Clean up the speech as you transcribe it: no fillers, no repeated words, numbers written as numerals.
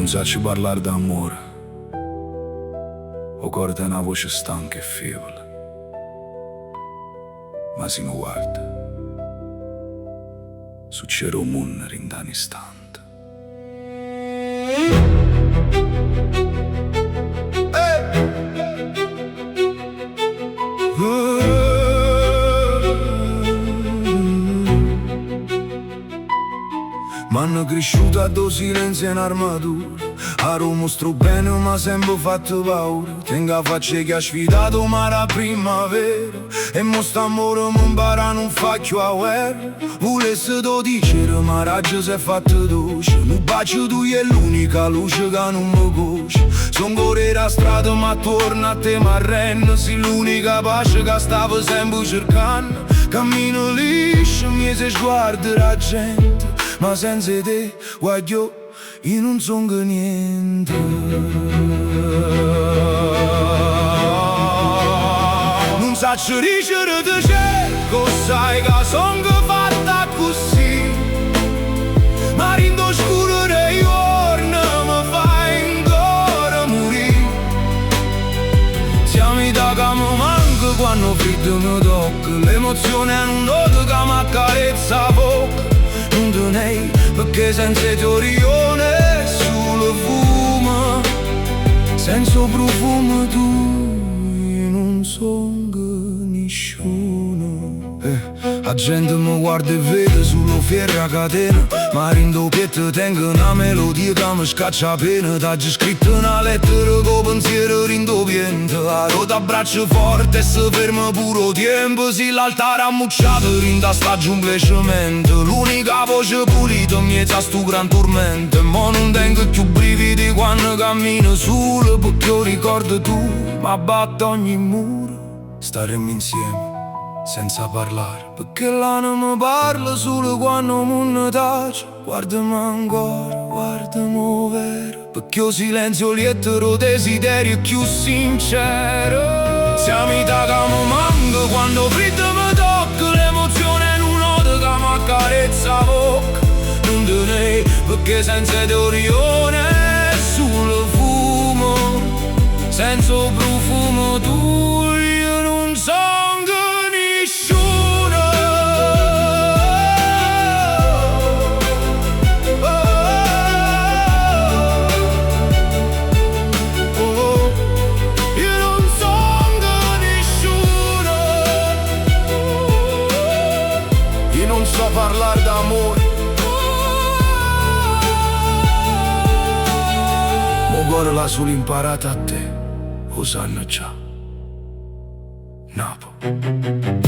saci parlar d'amore. O corda è una voce stanca e fievola. Ma se mi guarda, succede un mondo in un istante. M'hanno cresciuto a do silenzio in armatura. Ero un mostro bene ma sempre fatto paura. Tengo a faccia che ha sfidato ma la primavera. E mo st'amore mi impara non fa più a guerra. Volesse to dicere ma raggio si è fatto dolce. Un bacio tu è l'unica luce che non mi conosce. Son correre a strada ma torna a te ma rende. Sei l'unica pace che stavo sempre cercando. Cammino liscio, mi se sguardo la gente. Ma senza te, guaglio, io non son che niente. Non saccio dicere te cerco, sai che son che fatta così. Ma rindo scuro dei giorni mi fai ancora morire. Siamo i da che mi manca quando freddo mi tocca. L'emozione è un nodo che mi accarezza la bocca. Non te ne, perché senza teorione solo fumo. Senza profumo tu non son che nessuno. La gente mi guarda e vede solo ferra catena. Ma rindo pietto tengo una melodia che mi scaccia pena. T'hai scritto una lettera con pensiero rindo piente. A rota braccio forte e si ferma puro tempo. Se l'altare ammucciato rinda sta giungla e cemento. L'unica voce pulita mi sa stu gran tormento. E mo non tengo più brividi quando cammino solo. Perché io ricordo tu, ma batte ogni muro. Staremmo insieme senza parlare, perché l'anima parla solo quando mi tace. Guardami ancora, guardami vero, perché il silenzio lieto desiderio è più sincero. Siamo i da che mi manca quando freddo mi tocca. L'emozione è un nodo che mi accarezza la bocca. Non te ne, perché senza teorione è solo fumo. Senza profumo tu io non so. Non so parlare d'amore. Mo cuore l'ha solo imparata a te. Lo sanno già Napo.